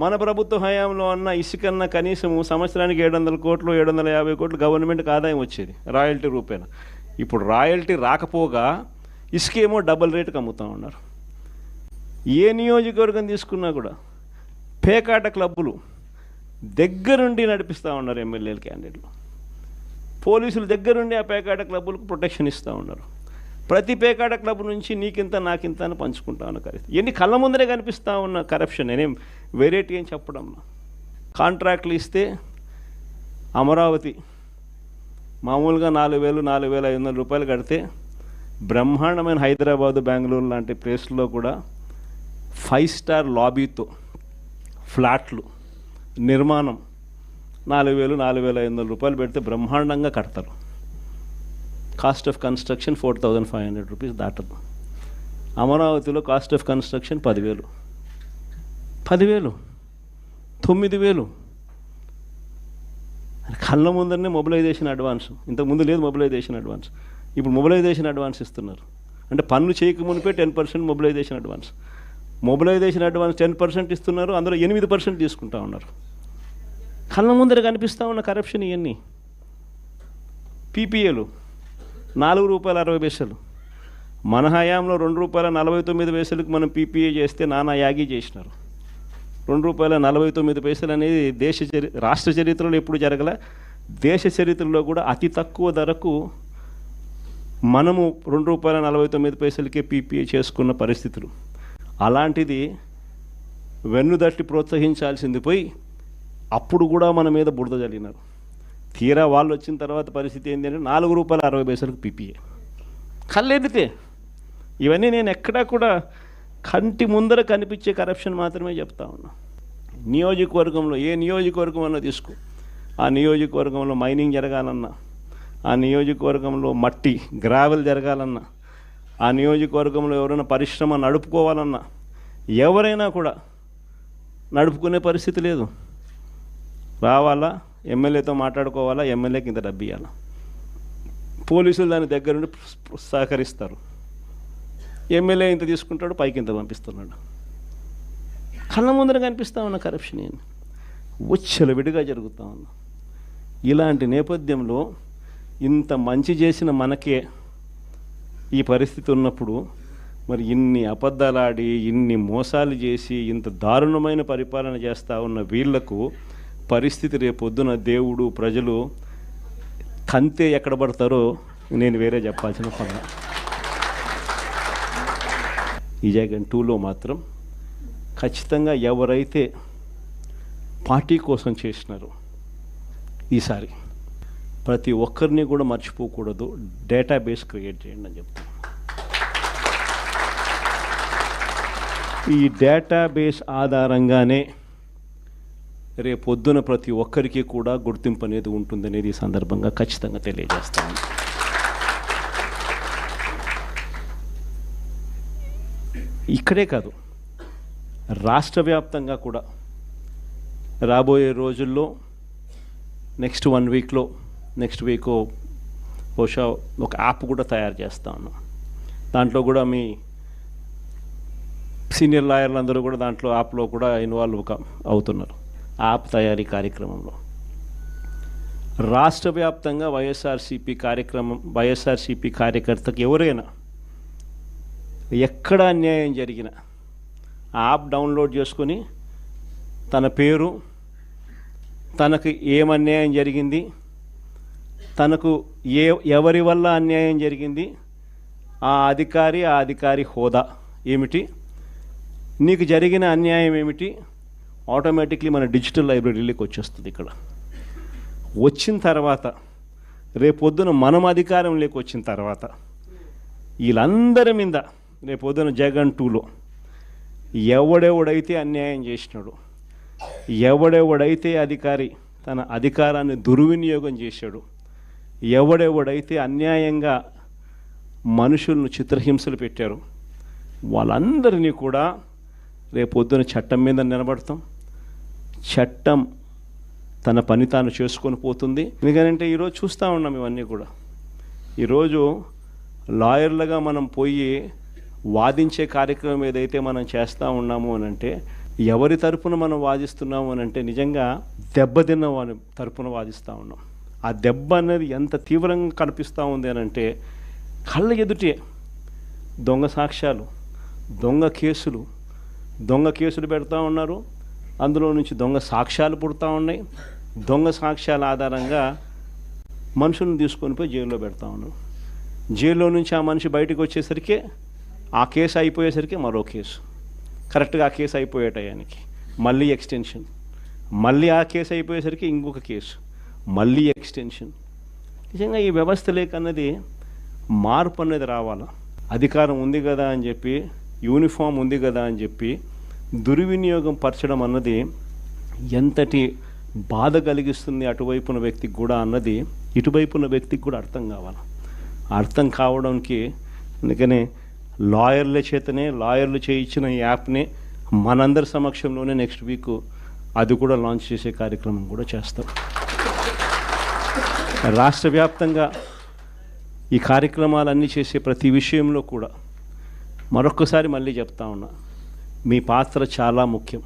మన ప్రభుత్వ హయాంలో అన్న ఇసుకన్నా కనీసము సంవత్సరానికి 700 కోట్లు 750 కోట్లు గవర్నమెంట్కి ఆదాయం వచ్చేది రాయల్టీ రూపేణ. ఇప్పుడు రాయల్టీ రాకపోగా ఇసుకేమో డబుల్ రేటుకి అమ్ముతూ ఉన్నారు. ఏ నియోజకవర్గం తీసుకున్నా కూడా పేకాట క్లబ్బులు దగ్గరుండి నడిపిస్తూ ఉన్నారు ఎమ్మెల్యేల క్యాండిడేట్లు. పోలీసులు దగ్గరుండి ఆ పేకాట క్లబ్బులకు ప్రొటెక్షన్ ఇస్తూ ఉన్నారు. ప్రతి పేకాట క్లబ్ నుంచి నీకింత నాకింత అని పంచుకుంటా ఉన్న కరెక్ట్. ఎన్ని కళ్ళ ముందరే కనిపిస్తూ ఉన్న కరప్షన్. నేనేం వెరైటీ అని చెప్పడం. కాంట్రాక్ట్లు ఇస్తే అమరావతి మామూలుగా 4,000-4,500 రూపాయలు కడితే బ్రహ్మాండమైన హైదరాబాదు బెంగళూరు లాంటి ప్లేస్లో కూడా 5 స్టార్ లాబీతో ఫ్లాట్లు నిర్మాణం 4,000-4,500 రూపాయలు పెడితే బ్రహ్మాండంగా కడతారు. కాస్ట్ ఆఫ్ కన్స్ట్రక్షన్ 4,500 రూపీస్ దాటదు. అమరావతిలో కాస్ట్ ఆఫ్ కన్స్ట్రక్షన్ 10,000, 9,000. కళ్ళ ముందరనే మొబిలైజేషన్ అడ్వాన్స్. ఇంతకుముందు లేదు మొబిలైజేషన్ అడ్వాన్స్, ఇప్పుడు మొబిలైజేషన్ అడ్వాన్స్ ఇస్తున్నారు. అంటే పన్ను చేయక మునిపే 10% మొబిలైజేషన్ అడ్వాన్స్. మొబిలైజేషన్ అడ్వాన్స్ 10% ఇస్తున్నారు, అందులో 8% తీసుకుంటా ఉన్నారు. కళ్ళ ముందర కనిపిస్తూ ఉన్న కరప్షన్ ఇవన్నీ. పీపీఏలు ₹4.60. మన హయాంలో ₹2.49 మనం పీపీఏ చేస్తే నానా యాగి చేసినారు. ₹2.49 అనేది రాష్ట్ర చరిత్రలో ఎప్పుడు జరగలే. దేశ చరిత్రలో కూడా అతి తక్కువ ధరకు మనము ₹2.49 పీపీఏ చేసుకున్న పరిస్థితులు. అలాంటిది వెన్నుదట్టి ప్రోత్సహించాల్సింది పోయి అప్పుడు కూడా మన మీద బురద జల్లినారు. తీరా వాళ్ళు వచ్చిన తర్వాత పరిస్థితి ఏంటి అంటే ₹4.60 పీపీఏ. కళ్ళెదితే ఇవన్నీ నేను ఎక్కడా కూడా కంటి ముందర కనిపించే కరప్షన్ మాత్రమే చెప్తా ఉన్నా. నియోజకవర్గంలో ఏ నియోజకవర్గం అన్నా తీసుకో, ఆ నియోజకవర్గంలో మైనింగ్ జరగాలన్నా, ఆ నియోజకవర్గంలో మట్టి గ్రావెల్ జరగాలన్నా, ఆ నియోజకవర్గంలో ఎవరైనా పరిశ్రమ నడుపుకోవాలన్నా ఎవరైనా కూడా నడుపుకునే పరిస్థితి లేదు. రావాలా, ఎమ్మెల్యేతో మాట్లాడుకోవాలా, ఎమ్మెల్యేకి ఇంత డబ్బు ఇవ్వాలా. పోలీసులు దాని దగ్గర నుండి సహకరిస్తారు. ఎమ్మెల్యే ఇంత తీసుకుంటాడు, పైకి ఇంత పంపిస్తున్నాడు. కళ్ళ ముందర కనిపిస్తూ ఉన్న కరప్షన్ ఏంటి విడిగా జరుగుతూ ఉంది. ఇలాంటి నేపథ్యంలో ఇంత మంచి చేసిన మనకే ఈ పరిస్థితి ఉన్నప్పుడు మరి ఇన్ని అబద్ధాలాడి ఇన్ని మోసాలు చేసి ఇంత దారుణమైన పరిపాలన చేస్తూ ఉన్న వీళ్లకు పరిస్థితి రేపొద్దున దేవుడు ప్రజలు కంతే ఎక్కడ పడతారో నేను వేరే చెప్పాల్సిన పని. ఈ జగన్ 2లో మాత్రం ఖచ్చితంగా ఎవరైతే పార్టీ కోసం చేసినారో ఈసారి ప్రతి ఒక్కరిని కూడా మర్చిపోకూడదు, డేటాబేస్ క్రియేట్ చేయండి అని చెప్తాను. ఈ డేటాబేస్ ఆధారంగానే రేపొద్దున ప్రతి ఒక్కరికి కూడా గుర్తింపు అనేది ఉంటుందనేది ఈ సందర్భంగా ఖచ్చితంగా తెలియజేస్తాను. ఇక్కడే కాదు, రాష్ట్ర వ్యాప్తంగా కూడా రాబోయే రోజుల్లో నెక్స్ట్ 1 వీక్లో నెక్స్ట్ వీక్ బహుశా ఒక యాప్ కూడా తయారు చేస్తా ఉన్నాం. దాంట్లో కూడా మీ సీనియర్ లాయర్లు అందరూ కూడా దాంట్లో యాప్లో కూడా ఇన్వాల్వ్ అవుతున్నారు. యాప్ తయారీ కార్యక్రమంలో రాష్ట్ర వ్యాప్తంగా వైఎస్ఆర్సీపీ కార్యకర్తకు ఎవరైనా ఎక్కడ అన్యాయం జరిగినా ఆ యాప్ డౌన్లోడ్ చేసుకొని తన పేరు, తనకు ఏమన్యాయం జరిగింది, తనకు ఎవరి వల్ల అన్యాయం జరిగింది, ఆ అధికారి హోదా ఏమిటి, నీకు జరిగిన అన్యాయం ఏమిటి, ఆటోమేటిక్లీ మన డిజిటల్ లైబ్రరీలోకి వచ్చేస్తుంది. ఇక్కడ వచ్చిన తర్వాత రేపొద్దున మనం అధికారంలోకి వచ్చిన తర్వాత వీళ్ళందరి మీద రేపొద్దున జగన్ 2లో ఎవడెవడైతే అన్యాయం చేసినాడు, ఎవడెవడైతే అధికారి తన అధికారాన్ని దుర్వినియోగం చేశాడు, ఎవడెవడైతే అన్యాయంగా మనుషులను చిత్రహింసలు పెట్టారు, వాళ్ళందరినీ కూడా రేపొద్దున చట్టం మీద నిలబడతాం. చట్టం తన పని తాను చేసుకొని పోతుంది. ఎందుకంటే ఈరోజు చూస్తూ ఉన్నాం ఇవన్నీ కూడా. ఈరోజు లాయర్లుగా మనం పోయి వాదించే కార్యక్రమం ఏదైతే మనం చేస్తూ ఉన్నాము అని అంటే ఎవరి తరపున మనం వాదిస్తున్నాము అని అంటే నిజంగా దెబ్బతిన్న వాని తరపున వాదిస్తూ ఉన్నాం. ఆ దెబ్బ అనేది ఎంత తీవ్రంగా కనిపిస్తూ ఉంది అని అంటే కళ్ళ ఎదుటే దొంగ సాక్ష్యాలు, దొంగ కేసులు పెడతా ఉన్నారు. అందులో నుంచి దొంగ సాక్ష్యాలు పుడతా ఉన్నాయి. దొంగ సాక్ష్యాల ఆధారంగా మనుషులను తీసుకొని పోయి జైల్లో పెడతా ఉన్నారు. జైల్లో నుంచి ఆ మనిషి బయటకు వచ్చేసరికి ఆ కేసు అయిపోయేసరికి మరో కేసు, కరెక్ట్గా ఆ కేసు అయిపోయే టయానికి మళ్ళీ ఎక్స్టెన్షన్, మళ్ళీ ఆ కేసు అయిపోయేసరికి ఇంకొక కేసు, మళ్ళీ ఎక్స్టెన్షన్. నిజంగా ఈ వ్యవస్థ లేకన్నది మార్పు అనేది రావాలా. అధికారం ఉంది కదా అని చెప్పి, యూనిఫామ్ ఉంది కదా అని చెప్పి దుర్వినియోగం పరచడం అన్నది ఎంతటి బాధ కలిగిస్తుంది అటువైపున వ్యక్తికి కూడా అన్నది ఇటువైపున వ్యక్తికి కూడా అర్థం కావాలి. అర్థం కావడానికి అందుకనే లాయర్లు చేయించిన ఈ యాప్ని మనందరి సమక్షంలోనే నెక్స్ట్ వీక్ అది కూడా లాంచ్ చేసే కార్యక్రమం కూడా చేస్తాం. రాష్ట్ర వ్యాప్తంగా ఈ కార్యక్రమాలన్నీ చేసే ప్రతి విషయంలో కూడా మరొక్కసారి మళ్ళీ చెప్తా ఉన్నా, మీ పాత్ర చాలా ముఖ్యం.